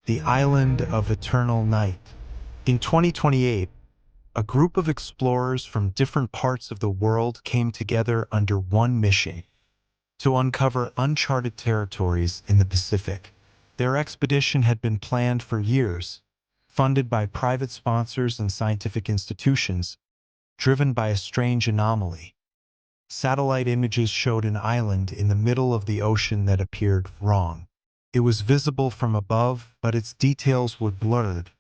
the Island of Eternal Night. In 2028, a group of explorers from different parts of the world came together under one mission: to uncover uncharted territories in the Pacific. Their expedition had been planned for years, funded by private sponsors and scientific institutions, driven by a strange anomaly. Satellite images showed an island in the middle of the ocean that appeared wrong. It was visible from above, but its details were blurred,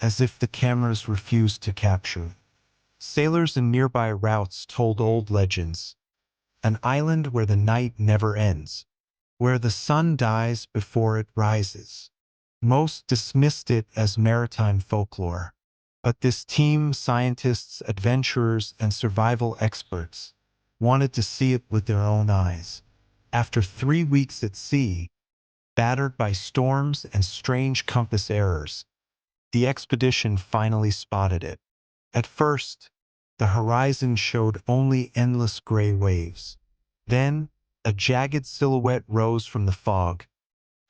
as if the cameras refused to capture. Sailors in nearby routes told old legends: an island where the night never ends, where the sun dies before it rises. Most dismissed it as maritime folklore. But this team, scientists, adventurers, and survival experts, wanted to see it with their own eyes. After 3 weeks at sea, battered by storms and strange compass errors, the expedition finally spotted it. At first, the horizon showed only endless gray waves. Then, a jagged silhouette rose from the fog: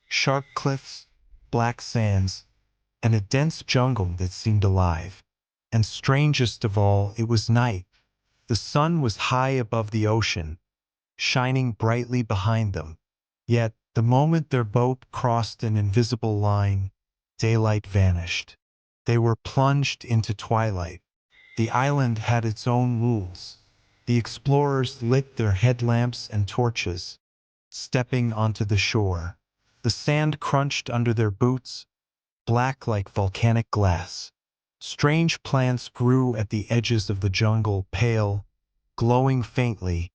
sharp cliffs, black sands, and a dense jungle that seemed alive. And strangest of all, it was night. The sun was high above the ocean, shining brightly behind them. Yet, the moment their boat crossed an invisible line, daylight vanished. They were plunged into twilight. The island had its own rules. The explorers lit their headlamps and torches, stepping onto the shore. The sand crunched under their boots, black like volcanic glass. Strange plants grew at the edges of the jungle, pale, glowing faintly,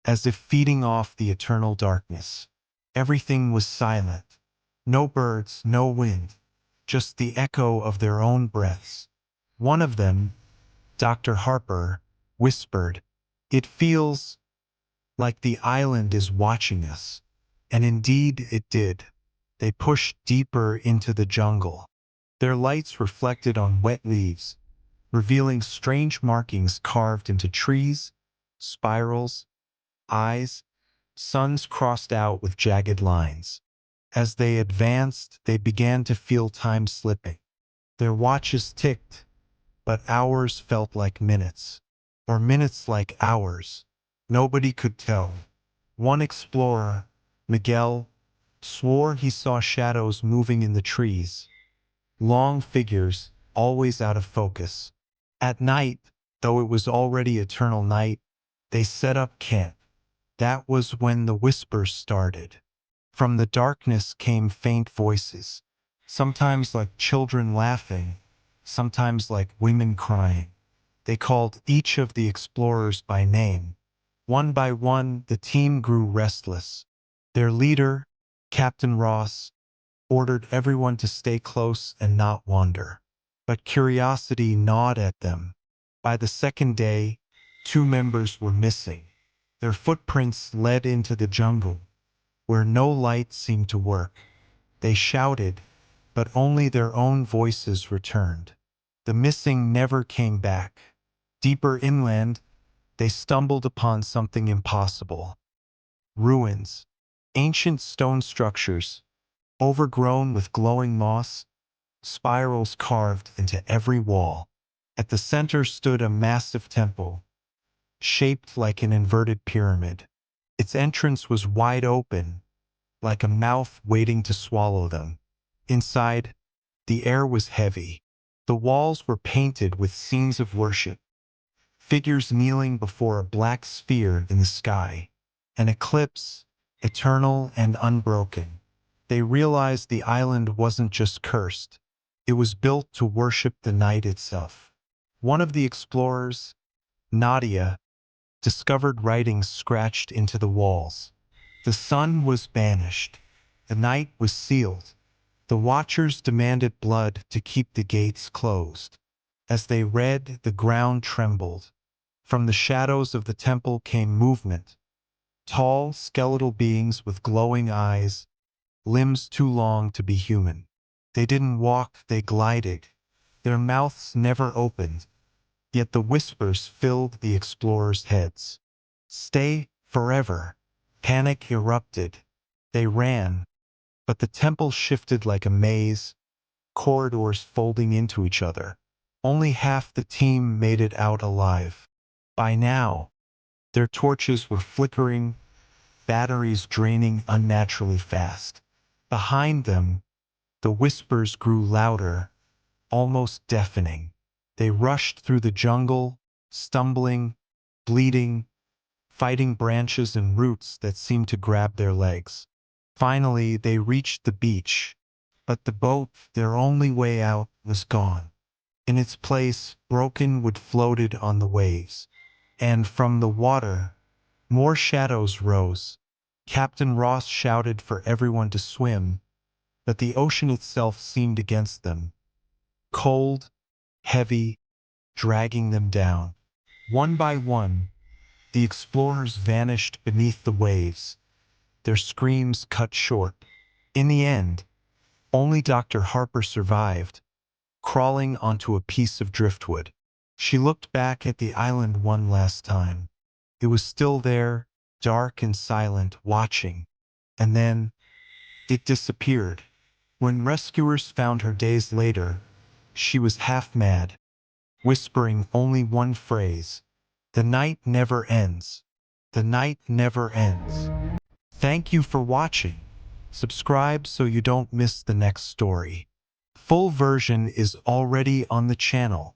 as if feeding off the eternal darkness. Everything was silent. No birds, no wind, just the echo of their own breaths. One of them, Dr. Harper, whispered, "It feels like the island is watching us." And indeed it did. They pushed deeper into the jungle. Their lights reflected on wet leaves, revealing strange markings carved into trees, spirals, eyes, suns crossed out with jagged lines. As they advanced, they began to feel time slipping. Their watches ticked, but hours felt like minutes, or minutes like hours. Nobody could tell. One explorer, Miguel, swore he saw shadows moving in the trees, long figures, always out of focus. At night, though it was already eternal night, they set up camp. That was when the whispers started. From the darkness came faint voices, sometimes like children laughing, sometimes like women crying. They called each of the explorers by name. One by one, the team grew restless. Their leader, Captain Ross, ordered everyone to stay close and not wander. But curiosity gnawed at them. By the second day, 2 members were missing. Their footprints led into the jungle, where no light seemed to work. They shouted, but only their own voices returned. The missing never came back. Deeper inland, they stumbled upon something impossible: ruins, ancient stone structures, overgrown with glowing moss, spirals carved into every wall. At the center stood a massive temple, shaped like an inverted pyramid. Its entrance was wide open, like a mouth waiting to swallow them. Inside, the air was heavy. The walls were painted with scenes of worship, figures kneeling before a black sphere in the sky, an eclipse, eternal and unbroken. They realized the island wasn't just cursed, it was built to worship the night itself. One of the explorers, Nadia, discovered writings scratched into the walls. The sun was banished. The night was sealed. The watchers demanded blood to keep the gates closed. As they read, the ground trembled. From the shadows of the temple came movement. Tall, skeletal beings with glowing eyes, limbs too long to be human. They didn't walk, they glided. Their mouths never opened, yet the whispers filled the explorers' heads. "Stay, forever." Panic erupted. They ran, but the temple shifted like a maze, corridors folding into each other. Only half the team made it out alive. By now, their torches were flickering, batteries draining unnaturally fast. Behind them, the whispers grew louder, almost deafening. They rushed through the jungle, stumbling, bleeding, fighting branches and roots that seemed to grab their legs. Finally, they reached the beach, but the boat, their only way out, was gone. In its place, broken wood floated on the waves, and from the water, more shadows rose. Captain Ross shouted for everyone to swim, but the ocean itself seemed against them, cold, heavy, dragging them down. One by one, the explorers vanished beneath the waves, their screams cut short. In the end, only Dr. Harper survived, crawling onto a piece of driftwood. She looked back at the island one last time. It was still there, dark and silent, watching. And then it disappeared. When rescuers found her days later, she was half mad, whispering only one phrase: "The night never ends. The night never ends." Thank you for watching. Subscribe so you don't miss the next story. Full version is already on the channel.